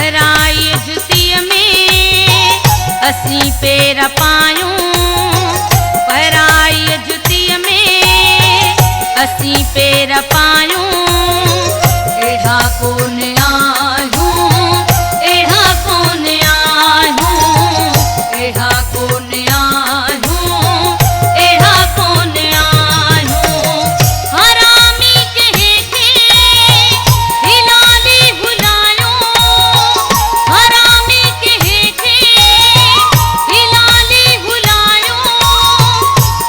पराई जुतीअ में असीं पेर पायूं, पराई जुतीअ में असीं पेर पायूं। अहिड़ा कोन आहियूं, अहिड़ा कोन आहियूं, अहिड़ा कोन आहियूं, अहिड़ा कोन आहियूं। हरामी के हेठे हिलाली भुलायूं, हरामी के हेठे हिलाली भुलायूं।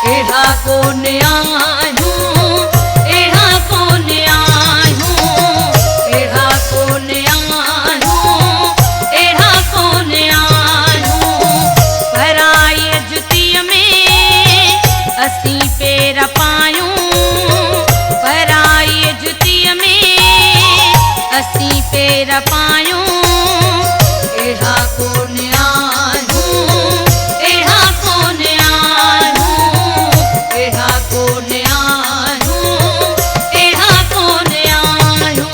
अहिड़ा कोन आहियूं, अहिड़ा कोन आहियूं, अहिड़ा कोन आहियूं, अहिड़ा कोन आहियूं। पराई जुतीअ में असीं पेर पायूं, पराई जुतीअ में असीं पेर पायूं। अहिड़ा कोन आहियूं, अहिड़ा कोन आहियूं, अहिड़ा कोन आहियूं, अहिड़ा कोन आहियूं।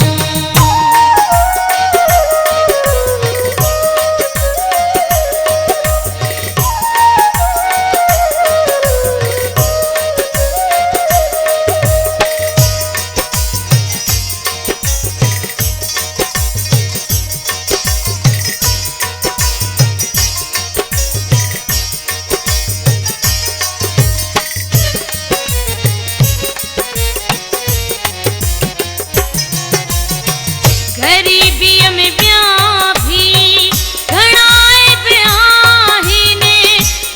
गरीबीअ में ॿिया भी घणा ऐब आहिनि,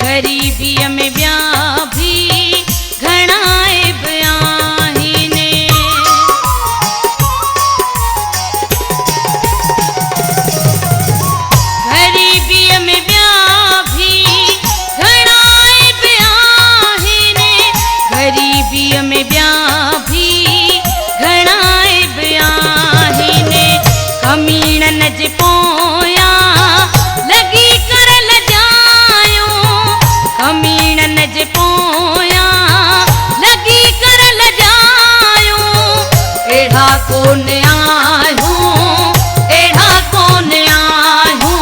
गरीबीअ में ॿिया भी घणा ऐब आहिनि। गरीबीअ में ॿिया भी घणा ऐब आहिनि, गरीबीअ में ॿिया भी घणा ऐब आहिनि। कमीणन जे पोयां लॻी कर लॼायूं, कमीणन जे पोयां लॻी कर लॼायूं। अहिड़ा कोन आहियूं, अहिड़ा कोन आहियूं,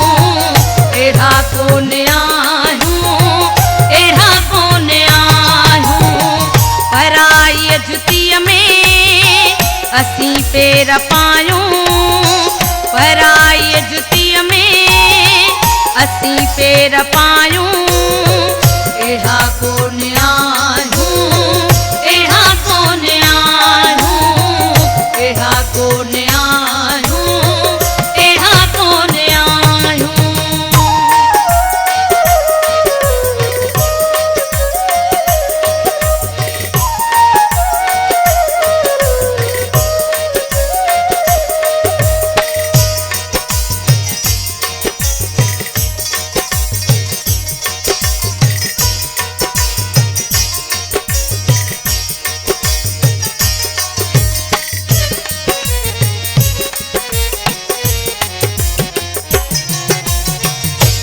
अहिड़ा कोन आहियूं, अहिड़ा कोन आहियूं। पराई जुतीअ में असीं पेर पायूं, पराई जुतीअ में असीं पेर पायूं। अहिड़ा कोन आहियूं, अहिड़ा कोन आहियूं, अहिड़ा कोन आहियूं, अहिड़ा कोन आहियूं।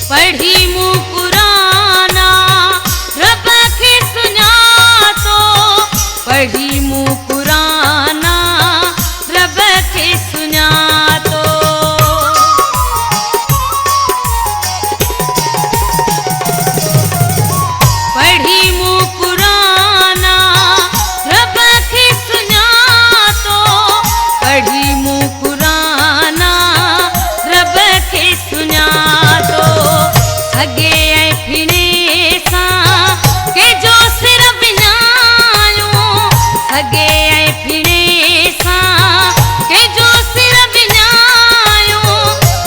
पढ़ी मूं कुराना रब खे सुञातो, पढ़ी मूं कुराना रब खे सुञातो। पढ़ी मूं कुराना रब खे सुञातो, पढ़ी मूं कुराना रब खे सुञातो। सगे ऐं फिणे सां के जो सिर विञायूं, सगे ऐं फिणे सां के जो सिर विञायूं।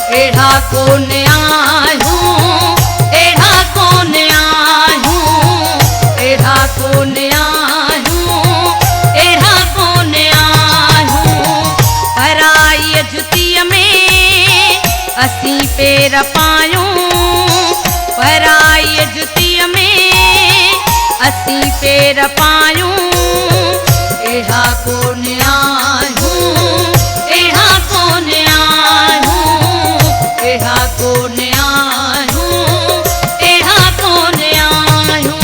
अहिड़ा कोन आहियूं, अहिड़ा कोन आहियूं, अहिड़ा कोन आहियूं, अहिड़ा कोन आहियूं। पराई जुतीअ में असीं पेर पायूं, पराई जुतीअ में असीं पेर पायूं। अहिड़ा कोन आहियूं, अहिड़ा कोन आहियूं, अहिड़ा कोन आहियूं, अहिड़ा कोन आहियूं।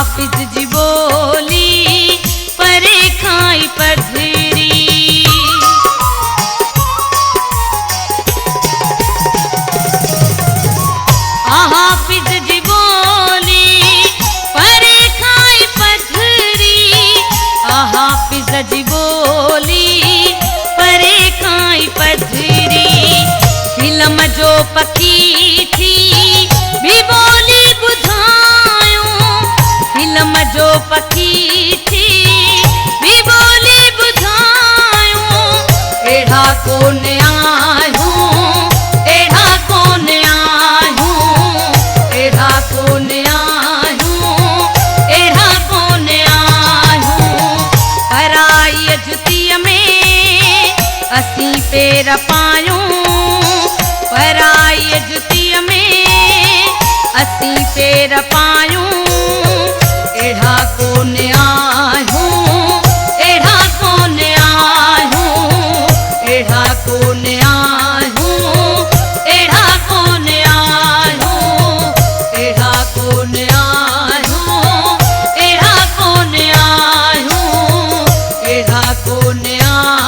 हाफिज जी बोली परे खाई पधरी। हाफिज जी बोली परे खाई पधरी। हाफिज जी बोली परे खाई पधरी। फिल्म जो पखी थी भी बोली बुधायूं। फिल्म जो पखी थी भी बोली बुधायूं। एढ़ा कोन आयूं, एढ़ा कोन आयूं, एढ़ा कोन आयूं, एढ़ा कोन आयूं। पराई जुतीअ में असीं पेर पायूं। पराई जुतीअ में असीं पेर पायूं। एढ़ा कोन आयूं, एढ़ा कोन आयूं, एढ़ा कोन आयूं, एढ़ा कोन आयूं, एढ़ा कोन आयूं, एढ़ा कोन आयूं, एढ़ा कोन आयूं।